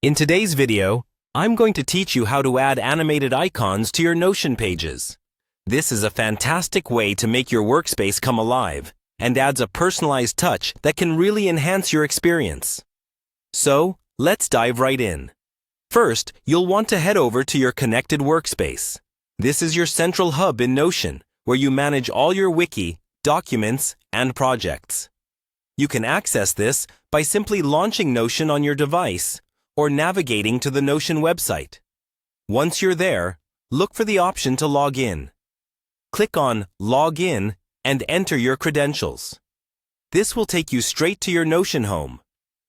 In today's video, I'm going to teach you how to add animated icons to your Notion pages. This is a fantastic way to make your workspace come alive and adds a personalized touch that can really enhance your experience. So, let's dive right in. First, you'll want to head over to your connected workspace. This is your central hub in Notion, where you manage all your wiki, documents, and projects. You can access this by simply launching Notion on your device or navigating to the Notion website. Once you're there, look for the option to log in. Click on Log In and enter your credentials. This will take you straight to your Notion home.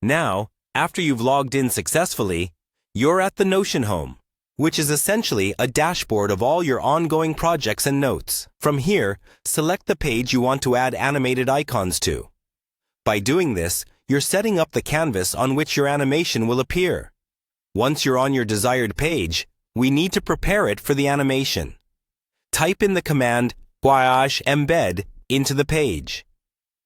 Now, after you've logged in successfully, you're at the Notion home, which is essentially a dashboard of all your ongoing projects and notes. From here, select the page you want to add animated icons to. By doing this, you're setting up the canvas on which your animation will appear. Once you're on your desired page, we need to prepare it for the animation. Type in the command embed into the page.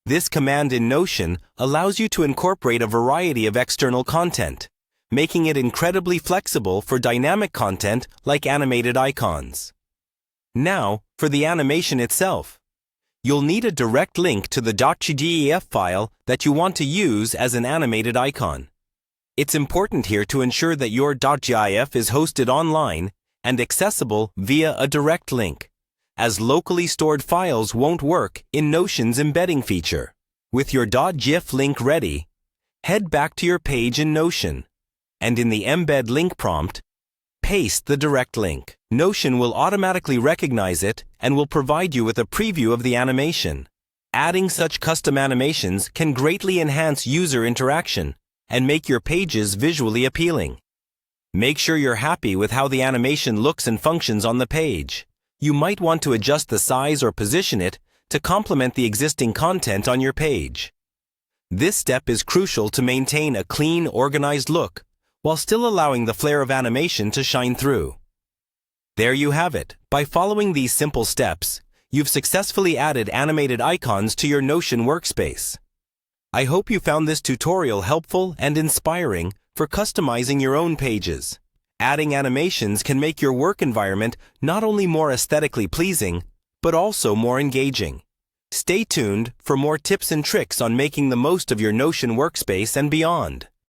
This command in Notion allows you to incorporate a variety of external content, making it incredibly flexible for dynamic content like animated icons. Now, for the animation itself. You'll need a direct link to the .gif file that you want to use as an animated icon. It's important here to ensure that your .gif is hosted online and accessible via a direct link, as locally stored files won't work in Notion's embedding feature. With your .gif link ready, head back to your page in Notion, and in the embed link prompt, paste the direct link. Notion will automatically recognize it and will provide you with a preview of the animation. Adding such custom animations can greatly enhance user interaction and make your pages visually appealing. Make sure you're happy with how the animation looks and functions on the page. You might want to adjust the size or position it to complement the existing content on your page. This step is crucial to maintain a clean, organized look while still allowing the flair of animation to shine through. There you have it. By following these simple steps, you've successfully added animated icons to your Notion workspace. I hope you found this tutorial helpful and inspiring for customizing your own pages. Adding animations can make your work environment not only more aesthetically pleasing, but also more engaging. Stay tuned for more tips and tricks on making the most of your Notion workspace and beyond.